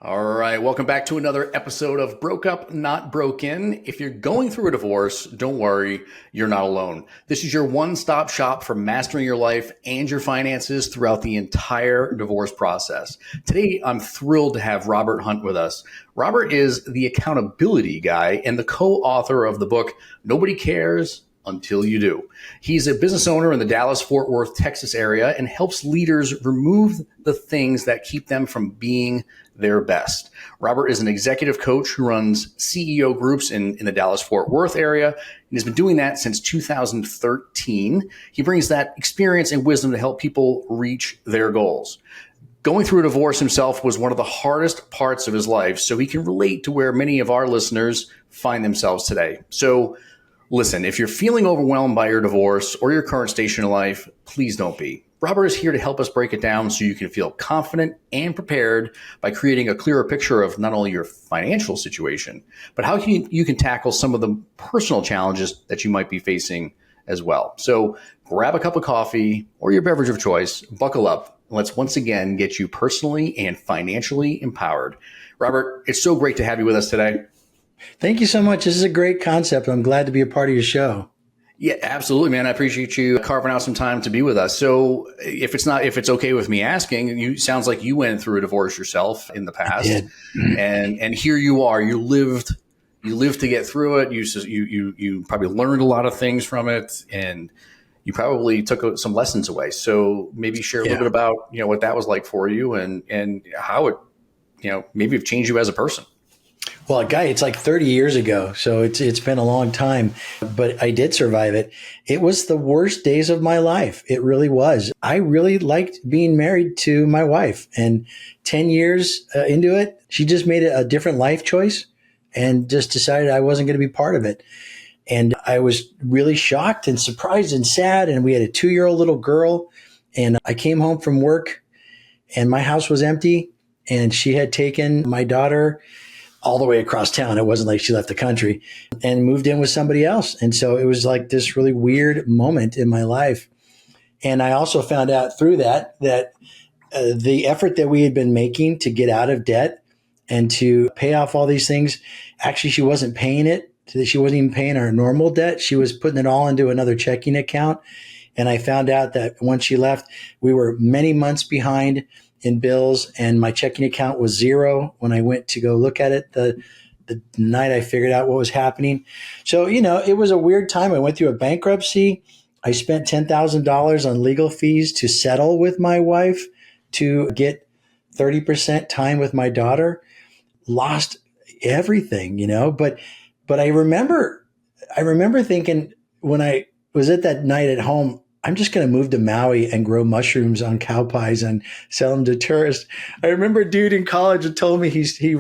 All right, welcome back to another episode of Broke Up, Not Broken. If you're going through a divorce, don't worry, you're not alone. This is your one-stop shop for mastering your life and your finances throughout the entire divorce process. Today, I'm thrilled to have Robert Hunt with us. Robert is the accountability guy and the co-author of the book, Nobody Cares Until You Do. He's a business owner in the Dallas-Fort Worth, Texas area and helps leaders remove the things that keep them from being their best. Robert is an executive coach who runs CEO groups in the Dallas-Fort Worth area and has been doing that since 2013. He brings that experience and wisdom to help people reach their goals. Going through a divorce himself was one of the hardest parts of his life, so he can relate to where many of our listeners find themselves today. So listen, if you're feeling overwhelmed by your divorce or your current station in life, please don't be. Robert is here to help us break it down so you can feel confident and prepared by creating a clearer picture of not only your financial situation, but how you can tackle some of the personal challenges that you might be facing as well. So grab a cup of coffee or your beverage of choice, buckle up, and let's once again get you personally and financially empowered. Robert, it's so great to have you with us today. Thank you so much. This is a great concept. I'm glad to be a part of your show. Yeah, absolutely, man. I appreciate you carving out some time to be with us. So if it's okay with me asking, sounds like you went through a divorce yourself in the past. I did. And here you are. You lived to get through it. You probably learned a lot of things from it, and you probably took some lessons away. So maybe share a little bit about, what that was like for you and how it, maybe have changed you as a person. Well, Guy, it's like 30 years ago, so it's been a long time, but I did survive it. It was the worst days of my life. It really was. I really liked being married to my wife, and 10 years into it, she just made a different life choice and just decided I wasn't going to be part of it. And I was really shocked and surprised and sad. And we had a 2-year-old little girl, and I came home from work and my house was empty, and she had taken my daughter all the way across town. It wasn't like she left the country and moved in with somebody else. And so it was like this really weird moment in my life. And I also found out through that the effort that we had been making to get out of debt and to pay off all these things, actually, she wasn't paying it. She wasn't even paying our normal debt. She was putting it all into another checking account. And I found out that once she left, we were many months behind in bills, and my checking account was zero when I went to go look at it the night I figured out what was happening. So, it was a weird time. I went through a bankruptcy. I spent $10,000 on legal fees to settle with my wife to get 30% time with my daughter. Lost everything, but I remember thinking when I was at that night at home, I'm just going to move to Maui and grow mushrooms on cow pies and sell them to tourists. I remember a dude in college that told me he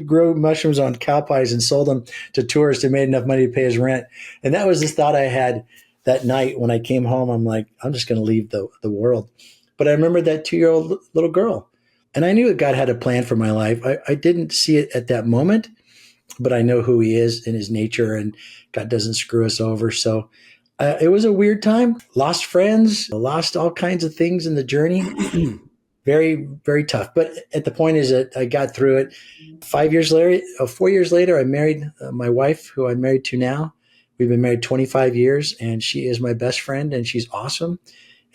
grew mushrooms on cow pies and sold them to tourists and made enough money to pay his rent. And that was the thought I had that night when I came home. I'm like, I'm just going to leave the world. But I remember that 2-year-old little girl, and I knew that God had a plan for my life. I didn't see it at that moment, but I know who he is in his nature, and God doesn't screw us over. So it was a weird time. Lost friends, lost all kinds of things in the journey. Very, very tough. But at the point is that I got through it. 4 years later, I married my wife, who I'm married to now. We've been married 25 years, and she is my best friend, and she's awesome.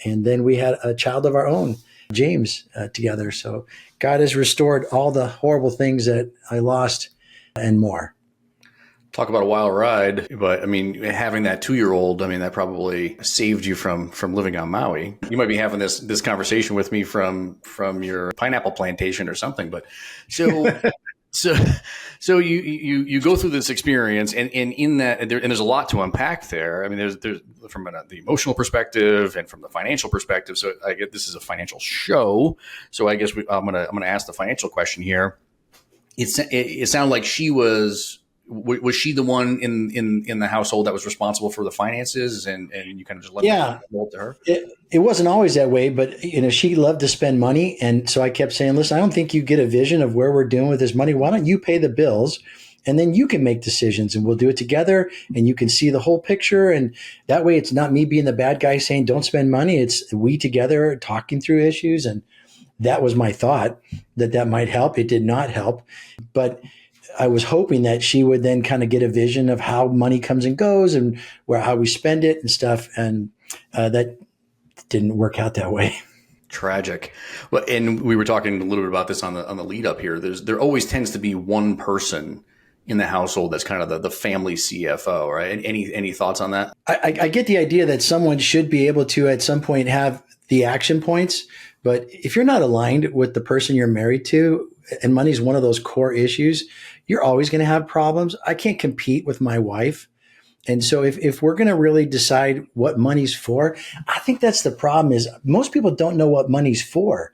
And then we had a child of our own, James, together. So God has restored all the horrible things that I lost and more. Talk about a wild ride, but I mean, having that 2-year-old, I mean, that probably saved you from living on Maui. You might be having this conversation with me from your pineapple plantation or something, but so you go through this experience, and in that, and there's a lot to unpack there. I mean, there's from the emotional perspective and from the financial perspective. So I get this is a financial show, so I guess I'm gonna ask the financial question here. It sounded like she was she the one in the household that was responsible for the finances, and you kind of just let it roll to her? It wasn't always that way, but she loved to spend money. And so I kept saying, listen, I don't think you get a vision of where we're doing with this money. Why don't you pay the bills, and then you can make decisions, and we'll do it together, and you can see the whole picture. And that way it's not me being the bad guy saying, don't spend money. It's we together talking through issues. And That was my thought, that might help. It did not help, but I was hoping that she would then kind of get a vision of how money comes and goes and how we spend it and stuff. And that didn't work out that way. Tragic. Well, and we were talking a little bit about this on the lead up here. There always tends to be one person in the household that's kind of the family CFO, right? Any thoughts on that? I get the idea that someone should be able to at some point have the action points, but if you're not aligned with the person you're married to, and money is one of those core issues, you're always going to have problems. I can't compete with my wife. And so if we're going to really decide what money's for, I think that's the problem is most people don't know what money's for.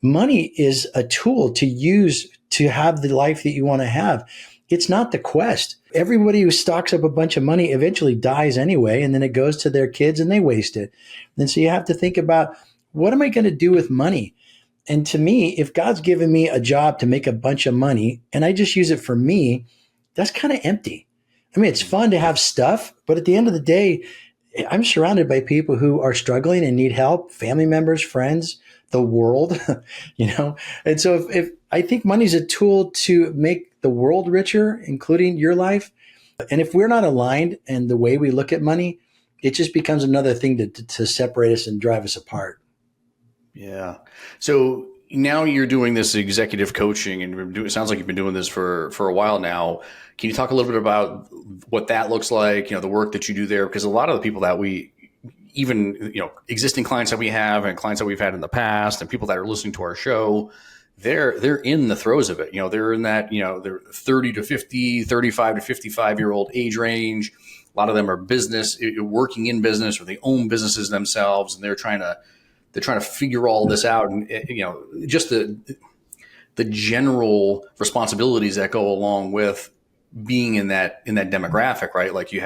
Money is a tool to use to have the life that you want to have. It's not the quest. Everybody who stocks up a bunch of money eventually dies anyway, and then it goes to their kids and they waste it. And so you have to think about, what am I going to do with money? And to me, if God's given me a job to make a bunch of money and I just use it for me, that's kind of empty. I mean, it's fun to have stuff, but at the end of the day, I'm surrounded by people who are struggling and need help, family members, friends, the world, And so if I think money's a tool to make the world richer, including your life. And if we're not aligned and the way we look at money, it just becomes another thing to separate us and drive us apart. Yeah. So now you're doing this executive coaching, and it sounds like you've been doing this for a while now. Can you talk a little bit about what that looks like, the work that you do there? Because a lot of the people that we, even, existing clients that we have and clients that we've had in the past and people that are listening to our show, they're in the throes of it. They're in that, they're 30 to 50, 35 to 55-year-old age range. A lot of them are working in business, or they own businesses themselves, and they're trying to figure all this out, and just the general responsibilities that go along with being in that demographic, right? Like you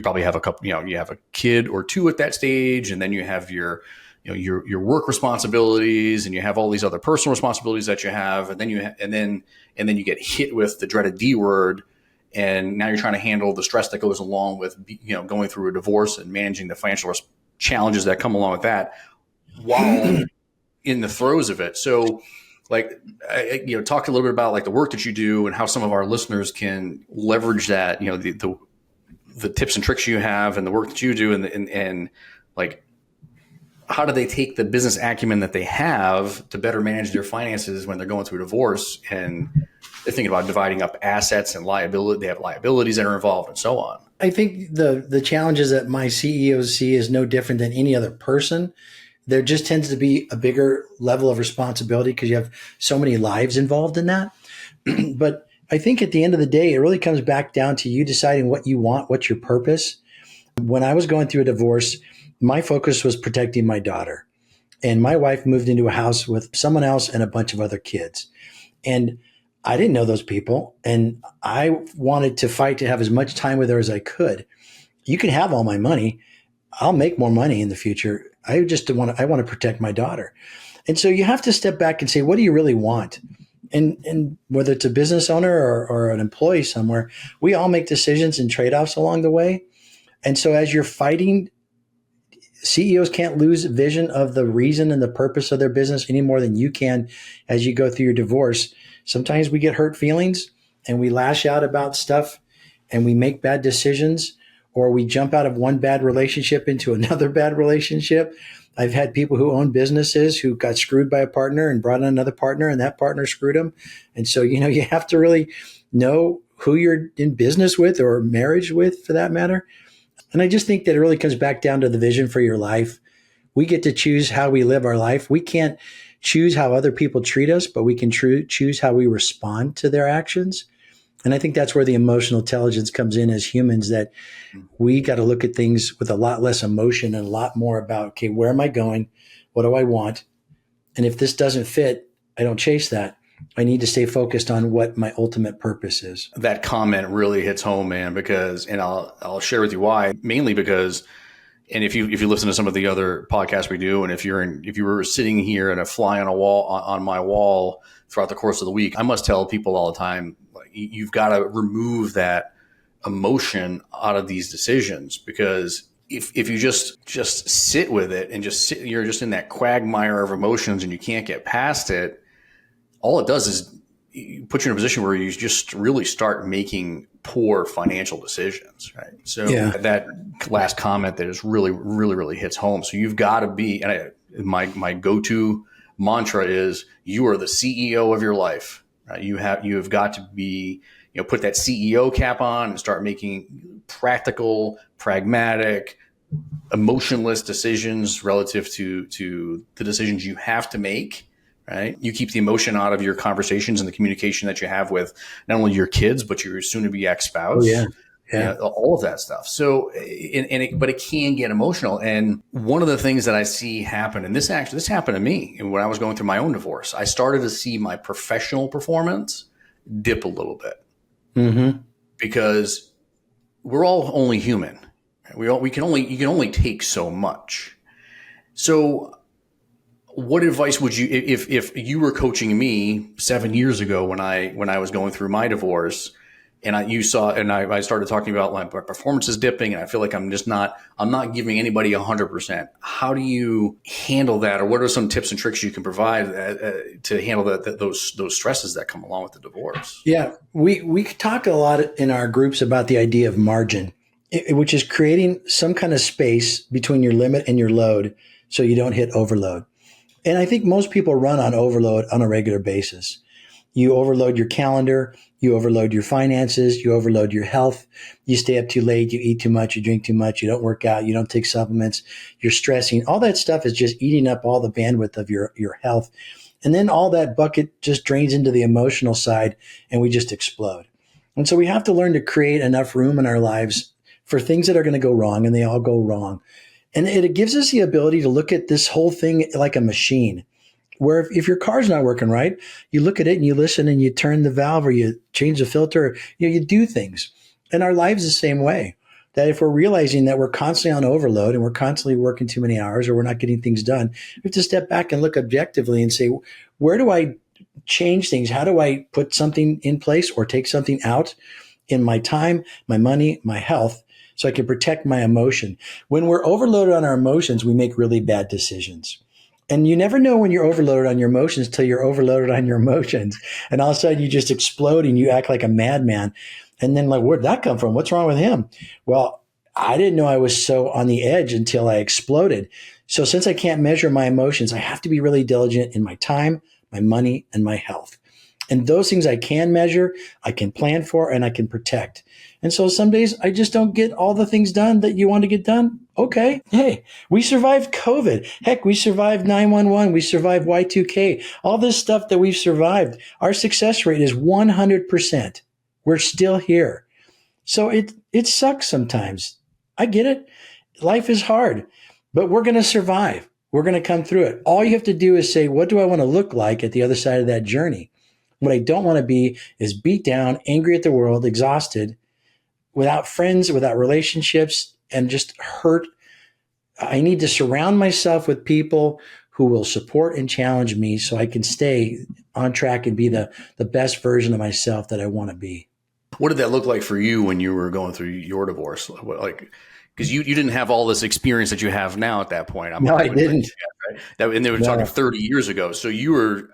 probably have a couple, you have a kid or two at that stage, and then you have your work responsibilities, and you have all these other personal responsibilities that you have, and then you get hit with the dreaded D word, and now you're trying to handle the stress that goes along with going through a divorce and managing the financial challenges that come along with that, while in the throes of it. So talk a little bit about like the work that you do and how some of our listeners can leverage that, the tips and tricks you have and the work that you do, and like, how do they take the business acumen that they have to better manage their finances when they're going through a divorce and they're thinking about dividing up assets and liability. They have liabilities that are involved and so on. I think the challenges that my CEOs see is no different than any other person. There just tends to be a bigger level of responsibility because you have so many lives involved in that. But I think at the end of the day, it really comes back down to you deciding what you want, what's your purpose. When I was going through a divorce, my focus was protecting my daughter. And my wife moved into a house with someone else and a bunch of other kids. And I didn't know those people. And I wanted to fight to have as much time with her as I could. You can have all my money. I'll make more money in the future. I want to protect my daughter. And so you have to step back and say, what do you really want? And whether it's a business owner or an employee somewhere, we all make decisions and trade-offs along the way. And so as you're fighting, CEOs can't lose vision of the reason and the purpose of their business any more than you can as you go through your divorce. Sometimes we get hurt feelings and we lash out about stuff and we make bad decisions, or we jump out of one bad relationship into another bad relationship. I've had people who own businesses who got screwed by a partner and brought in another partner, and that partner screwed them. And so, you have to really know who you're in business with, or marriage with for that matter. And I just think that it really comes back down to the vision for your life. We get to choose how we live our life. We can't choose how other people treat us, but we can choose how we respond to their actions. And I think that's where the emotional intelligence comes in as humans, that we got to look at things with a lot less emotion and a lot more about, okay, where am I going? What do I want? And if this doesn't fit, I don't chase that. I need to stay focused on what my ultimate purpose is. That comment really hits home, man, because, and I'll share with you why, mainly because, and if you listen to some of the other podcasts we do, and if you were sitting here and a fly on a wall on my wall throughout the course of the week, I must tell people all the time, you've got to remove that emotion out of these decisions, because if you just sit with it and you're just in that quagmire of emotions and you can't get past it, all it does is put you in a position where you just really start making poor financial decisions, right? So Yeah. that last comment that is really hits home. So you've got to be, and my go-to mantra is, you are the CEO of your life, right? You have got to be, put that CEO cap on and start making practical, pragmatic, emotionless decisions relative to the decisions you have to make. Right, you keep the emotion out of your conversations and the communication that you have with not only your kids but your soon-to-be Oh yeah. ex-spouse. Yeah. All of that stuff. So, but it can get emotional. And one of the things that I see happen, and this happened to me when I was going through my own divorce, I started to see my professional performance dip a little bit Mm-hmm. because we're all only human. You can only take so much. So what advice would you, if you were coaching me 7 years ago when I was going through my divorce, and I started talking about my performance is dipping, and I feel like I'm not giving anybody 100%. How do you handle that, or what are some tips and tricks you can provide to handle those stresses that come along with the divorce? Yeah. We talk a lot in our groups about the idea of margin, which is creating some kind of space between your limit and your load so you don't hit overload. And I think most people run on overload on a regular basis. You overload your calendar, you overload your finances, you overload your health. You stay up too late, you eat too much, you drink too much, you don't work out, you don't take supplements, you're stressing. All that stuff is just eating up all the bandwidth of your health. And then all that bucket just drains into the emotional side and we just explode. And so we have to learn to create enough room in our lives for things that are going to go wrong, and they all go wrong. And it gives us the ability to look at this whole thing like a machine, where if your car's not working right, you look at it and you listen and you turn the valve or you change the filter, you do things. And our lives the same way. That if we're realizing that we're constantly on overload and we're constantly working too many hours or we're not getting things done, we have to step back and look objectively and say, where do I change things? How do I put something in place or take something out in my time, my money, my health, so I can protect my emotion? When we're overloaded on our emotions, we make really bad decisions. And you never know when you're overloaded on your emotions till you're overloaded on your emotions. And all of a sudden you just explode and you act like a madman. And then, like, where'd that come from? What's wrong with him? Well, I didn't know I was so on the edge until I exploded. So since I can't measure my emotions, I have to be really diligent in my time, my money, and my health. And those things I can measure, I can plan for, and I can protect. And so some days I just don't get all the things done that you want to get done. Okay. Hey, we survived COVID. Heck, we survived 911. We survived Y2K. All this stuff that we've survived. Our success rate is 100%. We're still here. So it sucks sometimes. I get it. Life is hard, but we're going to survive. We're going to come through it. All you have to do is say, what do I want to look like at the other side of that journey? What I don't want to be is beat down, angry at the world, exhausted, without friends, without relationships, and just hurt. I need to surround myself with people who will support and challenge me so I can stay on track and be the best version of myself that I want to be. What did that look like for you when you were going through your divorce? Like, because you didn't have all this experience that you have now at that point. No, I didn't. Right? And they were talking No. 30 years ago. So you were,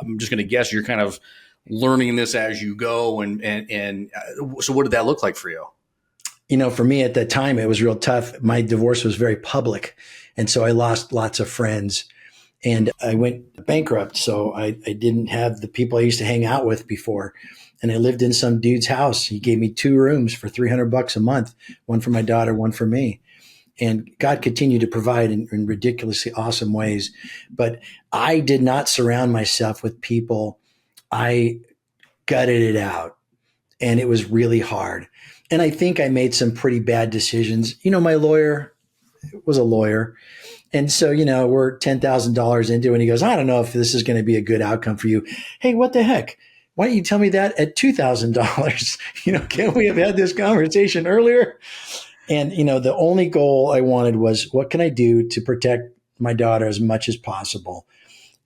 I'm just going to guess, you're kind of learning this as you go. And so what did that look like for you? For me at that time, it was real tough. My divorce was very public. And so I lost lots of friends and I went bankrupt. So I didn't have the people I used to hang out with before. And I lived in some dude's house. He gave me 2 rooms for $300 a month, one for my daughter, one for me. And God continued to provide in ridiculously awesome ways. But I did not surround myself with people. I gutted it out and it was really hard. And I think I made some pretty bad decisions. My lawyer was a lawyer. And so, we're $10,000 into it. And he goes, I don't know if this is going to be a good outcome for you. Hey, what the heck? Why don't you tell me that at $2,000? Can't we have had this conversation earlier? And, the only goal I wanted was, what can I do to protect my daughter as much as possible?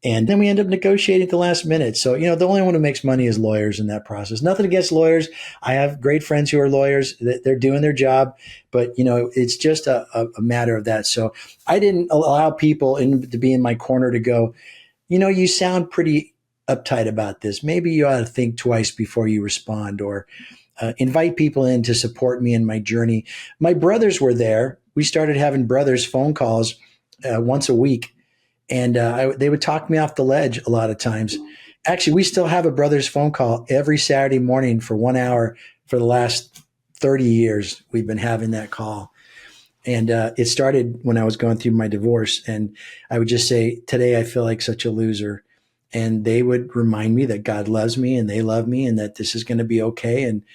And then we end up negotiating at the last minute. So, the only one who makes money is lawyers in that process. Nothing against lawyers. I have great friends who are lawyers. They're doing their job, but it's just a matter of that. So I didn't allow people to be in my corner to go, you sound pretty uptight about this. Maybe you ought to think twice before you respond, or invite people in to support me in my journey. My brothers were there. We started having brothers phone calls once a week, and they would talk me off the ledge a lot of times. Actually, we still have a brothers phone call every Saturday morning for 1 hour for the last 30 years. We've been having that call. And it started when I was going through my divorce. And I would just say, today I feel like such a loser. And they would remind me that God loves me and they love me and that this is going to be okay. And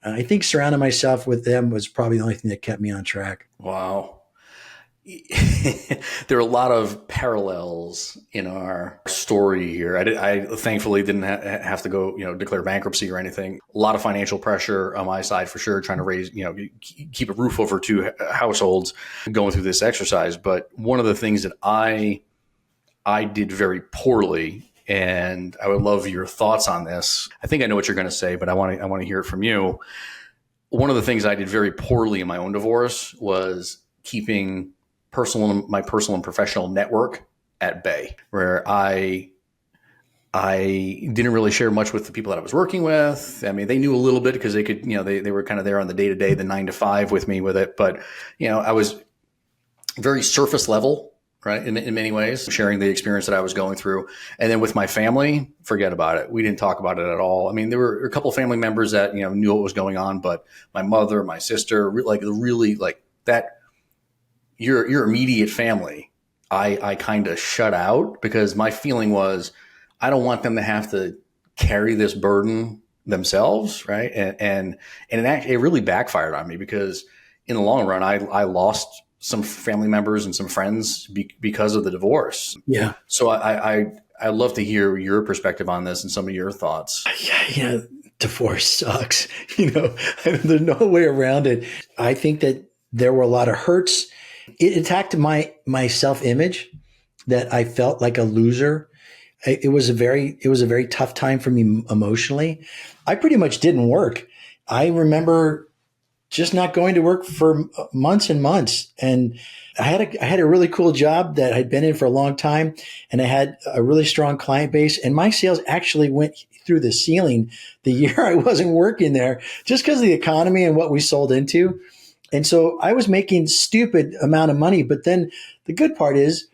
I think surrounding myself with them was probably the only thing that kept me on track. Wow. There are a lot of parallels in our story here. I thankfully didn't have to go, declare bankruptcy or anything. A lot of financial pressure on my side for sure, trying to raise, keep a roof over two households going through this exercise. But one of the things that I did very poorly, and I would love your thoughts on this. I think I know what you're going to say, but I want to hear it from you. One of the things I did very poorly in my own divorce was keeping my personal and professional network at bay, where I didn't really share much with the people that I was working with. I mean, they knew a little bit because they could, they were kind of there on the day-to-day, the 9 to 5 with me with it. But, I was very surface level, right? In many ways, sharing the experience that I was going through. And then with my family, forget about it. We didn't talk about it at all. I mean, there were a couple of family members that, knew what was going on, but my mother, my sister, really that, your immediate family, I kind of shut out, because my feeling was, I don't want them to have to carry this burden themselves. Right. And it really backfired on me, because in the long run, I lost some family members and some friends because of the divorce. Yeah. So I'd love to hear your perspective on this and some of your thoughts. Yeah. Divorce sucks. There's no way around it. I think that there were a lot of hurts. It attacked my self-image, that I felt like a loser. It was a very tough time for me emotionally. I pretty much didn't work. I remember just not going to work for months and months. And I had a really cool job that I'd been in for a long time, and I had a really strong client base, and my sales actually went through the ceiling the year I wasn't working there, just because of the economy and what we sold into. And so I was making stupid amount of money. But then the good part is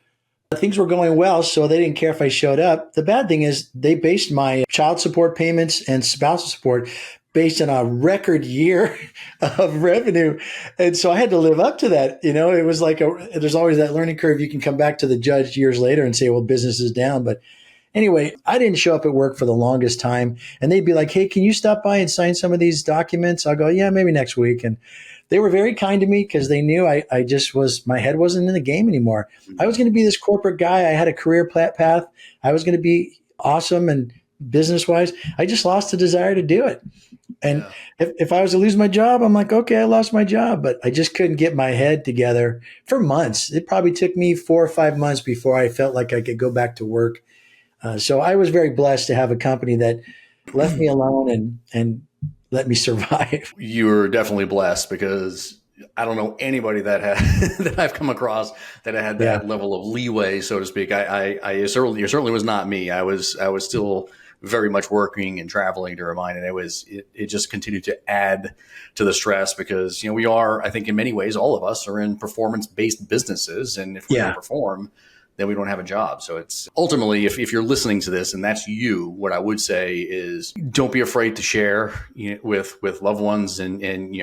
things were going well, so they didn't care if I showed up. The bad thing is they based my child support payments and spousal support based on a record year of revenue. And so I had to live up to that. It was like there's always that learning curve. You can come back to the judge years later and say, well, business is down. But anyway, I didn't show up at work for the longest time. And they'd be like, hey, can you stop by and sign some of these documents? I'll go, yeah, maybe next week. And they were very kind to me, because they knew I just my head wasn't in the game anymore. I was going to be this corporate guy. I had a career path. I was going to be awesome and business wise. I just lost the desire to do it. And if I was to lose my job, I'm like, okay, I lost my job, but I just couldn't get my head together for months. It probably took me 4 or 5 months before I felt like I could go back to work. So I was very blessed to have a company that left me alone and let me survive. You were definitely blessed, because I don't know anybody that that I've come across that had that level of leeway, so to speak. I certainly was not me. I was still very much working and traveling during mine, and it just continued to add to the stress, because we are, I think, in many ways, all of us are in performance-based businesses, and if we don't perform, then we don't have a job. So it's ultimately, if you're listening to this and that's you, what I would say is, don't be afraid to share with loved ones, and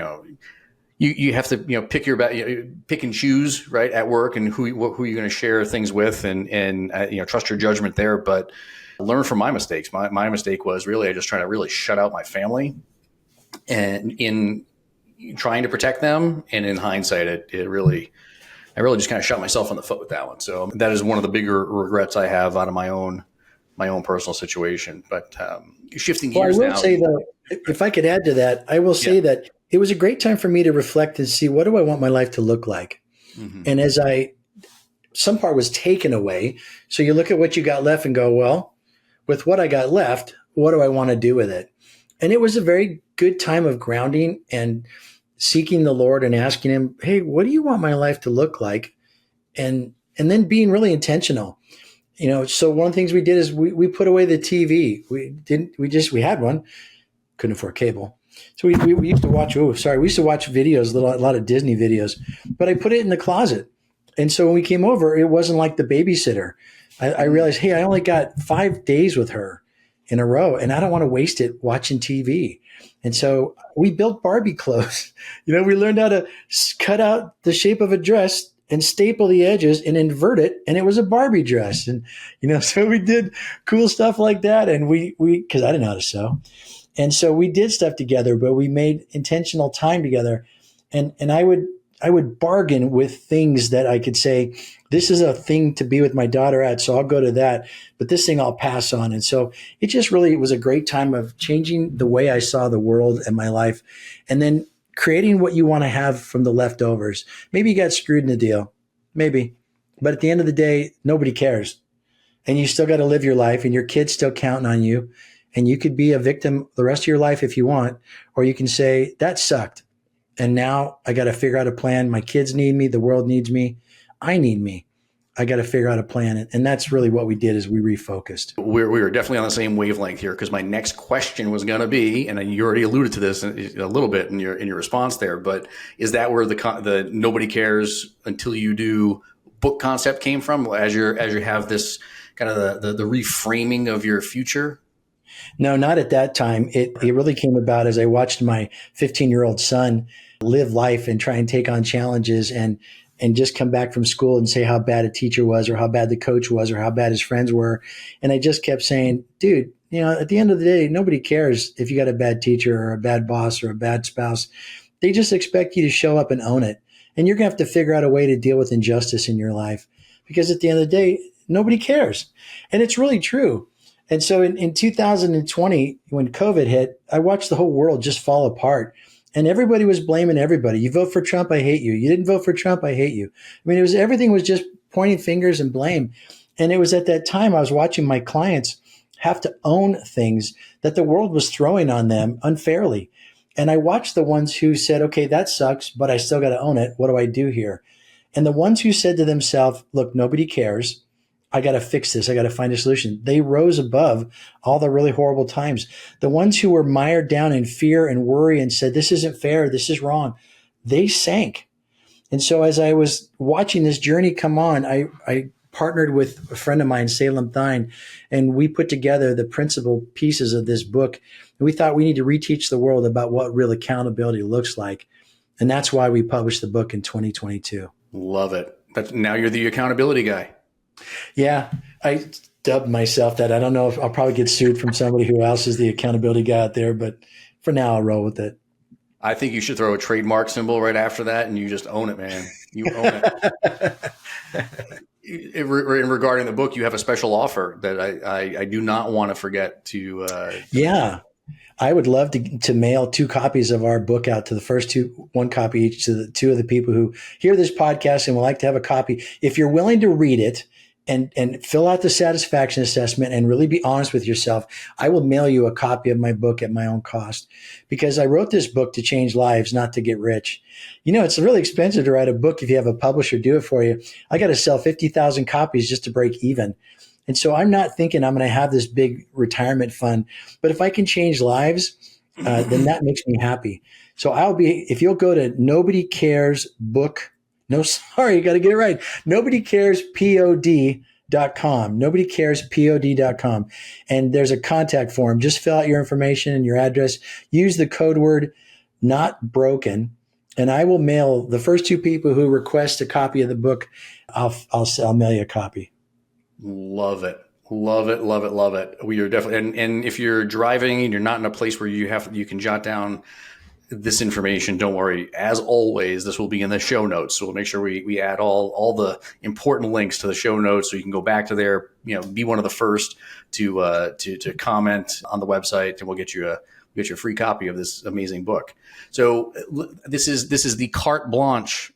you have to pick and choose, right, at work, and who you're going to share things with, and trust your judgment there. But learn from my mistakes. My mistake was really, I just tried to really shut out my family, and in trying to protect them, and in hindsight, I really just kind of shot myself in the foot with that one. So that is one of the bigger regrets I have out of my own personal situation. But shifting gears now. I will say, though, if I could add to that, I will say that it was a great time for me to reflect and see, what do I want my life to look like? Mm-hmm. And as I some part was taken away. So you look at what you got left and go, well, with what I got left, what do I want to do with it? And it was a very good time of grounding and seeking the Lord and asking him, hey, what do you want my life to look like? And then being really intentional. So one of the things we did is we put away the TV. We had one, couldn't afford cable. So we used to watch, we used to watch videos, a lot of Disney videos, but I put it in the closet. And so when we came over, it wasn't like the babysitter. I realized, hey, I only got 5 days with her in a row, and I don't want to waste it watching TV. And so we built Barbie clothes. We learned how to cut out the shape of a dress and staple the edges and invert it, and it was a Barbie dress. And so we did cool stuff like that. And we because I didn't know how to sew, and so we did stuff together. But we made intentional time together, and I would bargain with things that I could say, this is a thing to be with my daughter at, so I'll go to that, but this thing I'll pass on. And so it just really was a great time of changing the way I saw the world and my life, and then creating what you want to have from the leftovers. Maybe you got screwed in the deal, maybe, but at the end of the day, nobody cares. And you still got to live your life, and your kids still counting on you. And you could be a victim the rest of your life if you want, or you can say, that sucked. And now I got to figure out a plan. My kids need me. The world needs me. I need me. I got to figure out a plan. And that's really what we did, is we refocused. We were definitely on the same wavelength here, because my next question was going to be, and you already alluded to this a little bit in your response there, but is that where the nobody cares until you do book concept came from, as you have this kind of the reframing of your future? No, not at that time. It really came about as I watched my 15-year-old son live life and try and take on challenges and just come back from school and say how bad a teacher was, or how bad the coach was, or how bad his friends were. And I just kept saying, dude, at the end of the day, nobody cares if you got a bad teacher or a bad boss or a bad spouse. They just expect you to show up and own it. And you're going to have to figure out a way to deal with injustice in your life, because at the end of the day, nobody cares. And it's really true. And so in 2020, when COVID hit, I watched the whole world just fall apart. And everybody was blaming everybody. You vote for Trump, I hate you. You didn't vote for Trump, I hate you. I mean, everything was just pointing fingers and blame. And it was at that time I was watching my clients have to own things that the world was throwing on them unfairly. And I watched the ones who said, okay, that sucks, but I still got to own it. What do I do here? And the ones who said to themselves, look, nobody cares. I got to fix this. I got to find a solution. They rose above all the really horrible times. The ones who were mired down in fear and worry and said, this isn't fair, this is wrong, they sank. And so as I was watching this journey come on, I partnered with a friend of mine, Salem Thine, and we put together the principal pieces of this book. And we thought we need to reteach the world about what real accountability looks like. And that's why we published the book in 2022. Love it. Now you're the accountability guy. Yeah, I dubbed myself that. I don't know if I'll probably get sued from somebody who else is the accountability guy out there, but for now I'll roll with it. I think you should throw a trademark symbol right after that, and you just own it, man. You own it. Regarding the book, you have a special offer that I do not want to forget to. Yeah, I would love to mail 2 copies of our book out to the first 2, 1 copy each to the 2 of the people who hear this podcast and would like to have a copy. If you're willing to read it and fill out the satisfaction assessment and really be honest with yourself, I will mail you a copy of my book at my own cost, because I wrote this book to change lives, not to get rich. It's really expensive to write a book if you have a publisher do it for you. I got to sell 50,000 copies just to break even. And so I'm not thinking I'm going to have this big retirement fund, but if I can change lives, then that makes me happy. So if you'll go to Nobody Cares Book, no, sorry, you got to get it right. NobodyCaresPod.com. NobodyCaresPod.com. And there's a contact form. Just fill out your information and your address. Use the code word not broken. And I will mail the first 2 people who request a copy of the book. I'll mail you a copy. Love it. Love it. Love it. Love it. We are definitely, and if you're driving and you're not in a place where you can jot down this information, don't worry. As always, this will be in the show notes. So we'll make sure we add all the important links to the show notes, so you can go back to there, be one of the first to comment on the website, and we'll get you a free copy of this amazing book. So this is the carte blanche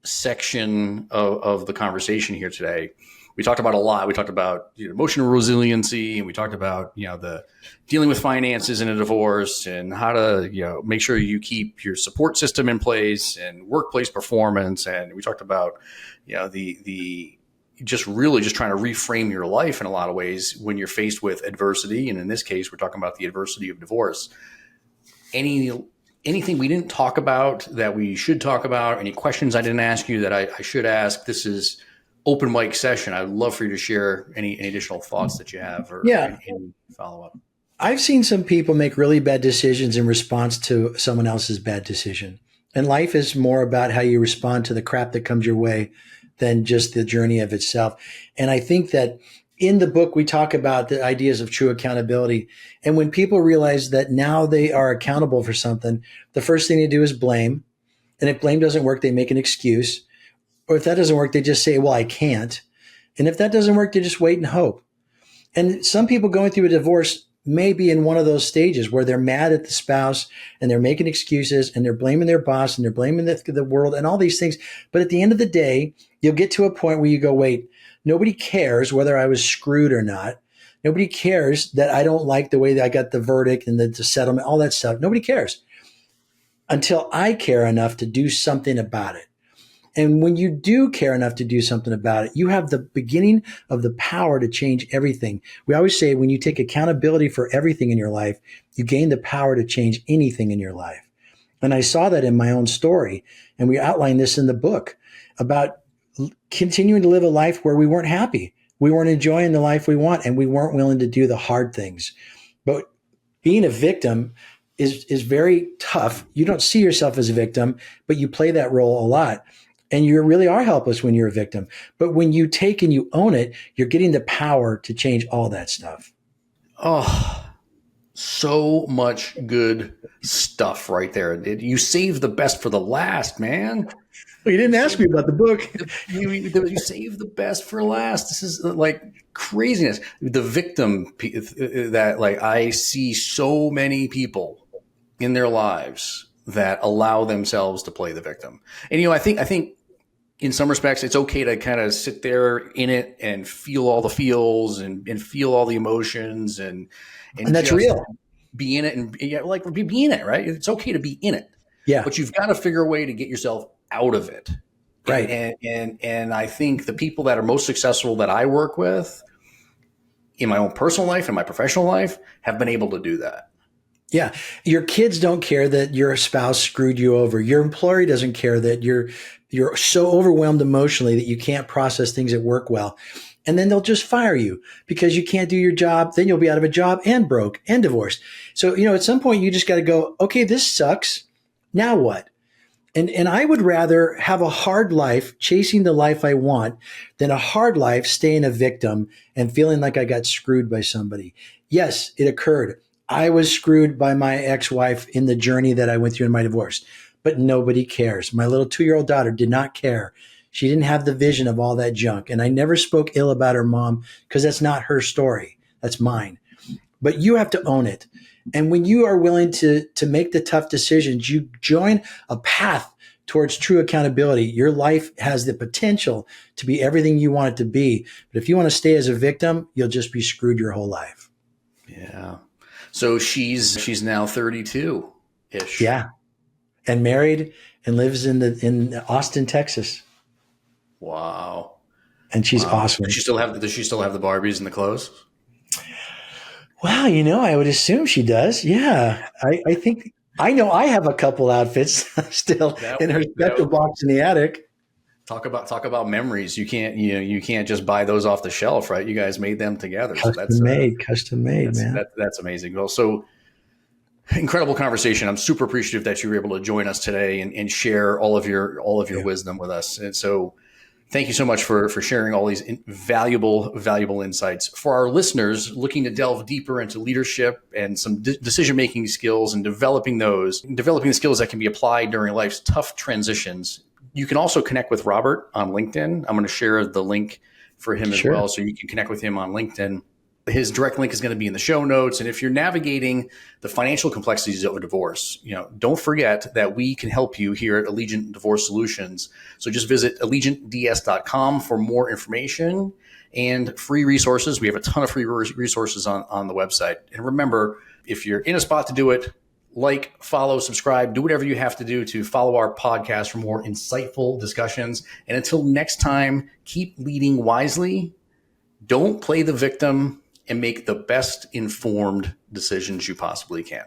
section of the conversation here today, we talked about a lot. We talked about emotional resiliency, and we talked about the dealing with finances in a divorce, and how to make sure you keep your support system in place and workplace performance. And we talked about the just really just trying to reframe your life in a lot of ways when you're faced with adversity. And in this case, we're talking about the adversity of divorce. Anything we didn't talk about that we should talk about? Any questions I didn't ask you that I should ask? This is open mic session. I'd love for you to share any additional thoughts that you have, or Yeah. any follow up. I've seen some people make really bad decisions in response to someone else's bad decision. And life is more about how you respond to the crap that comes your way than just the journey of itself. And I think that in the book, we talk about the ideas of true accountability. And when people realize that now they are accountable for something, the first thing they do is blame. And if blame doesn't work, they make an excuse. Or if that doesn't work, they just say, well, I can't. And if that doesn't work, they just wait and hope. And some people going through a divorce may be in one of those stages where they're mad at the spouse and they're making excuses and they're blaming their boss and they're blaming the world and all these things. But at the end of the day, you'll get to a point where you go, wait, nobody cares whether I was screwed or not. Nobody cares that I don't like the way that I got the verdict and the settlement, all that stuff. Nobody cares until I care enough to do something about it. And when you do care enough to do something about it, you have the beginning of the power to change everything. We always say when you take accountability for everything in your life, you gain the power to change anything in your life. And I saw that in my own story. And we outline this in the book about continuing to live a life where we weren't happy. We weren't enjoying the life we want, and we weren't willing to do the hard things. But being a victim is very tough. You don't see yourself as a victim, but you play that role a lot. And you really are helpless when you're a victim. But when you take and you own it, you're getting the power to change all that stuff. Oh, so much good stuff right there. You saved the best for the last, man. Well, you didn't ask me about the book. You saved the best for last. This is like craziness. The victim that, like, I see so many people in their lives that allow themselves to play the victim. And, I think in some respects, it's okay to kind of sit there in it and feel all the feels and feel all the emotions and that's real. Be in it and be in it, right? It's okay to be in it. Yeah. But you've got to figure a way to get yourself out of it. Right. And I think the people that are most successful that I work with in my own personal life and my professional life have been able to do that. Yeah. Your kids don't care that your spouse screwed you over. Your employer doesn't care that you're so overwhelmed emotionally that you can't process things at work well. And then they'll just fire you because you can't do your job. Then you'll be out of a job and broke and divorced. So, at some point you just got to go, okay, this sucks. Now what? And I would rather have a hard life chasing the life I want than a hard life staying a victim and feeling like I got screwed by somebody. Yes, it occurred. I was screwed by my ex-wife in the journey that I went through in my divorce, but nobody cares. My little 2-year-old daughter did not care. She didn't have the vision of all that junk. And I never spoke ill about her mom because that's not her story. That's mine. But you have to own it. And when you are willing to make the tough decisions, you join a path towards true accountability. Your life has the potential to be everything you want it to be. But if you want to stay as a victim, you'll just be screwed your whole life. Yeah. So she's now 32-ish. Yeah. And married and lives in Austin, Texas. Wow. And she's awesome. Does she still have the Barbies and the clothes? Well, I would assume she does. Yeah. I think I know I have a couple outfits still in her special box in the attic. Talk about memories. You can't just buy those off the shelf, right? You guys made them together. Custom made, man. That's amazing. Well, so incredible conversation. I'm super appreciative that you were able to join us today and share all of your wisdom with us. And so thank you so much for sharing all these valuable insights. For our listeners looking to delve deeper into leadership and some decision-making skills and developing the skills that can be applied during life's tough transitions, you can also connect with Robert on LinkedIn. I'm going to share the link for him as well, so you can connect with him on LinkedIn. His direct link is going to be in the show notes. And if you're navigating the financial complexities of a divorce, don't forget that we can help you here at Allegiant Divorce Solutions. So just visit allegiantds.com for more information and free resources. We have a ton of free resources on the website. And remember, if you're in a spot to do it, like, follow, subscribe, do whatever you have to do to follow our podcast for more insightful discussions. And until next time, keep leading wisely. Don't play the victim, and make the best informed decisions you possibly can.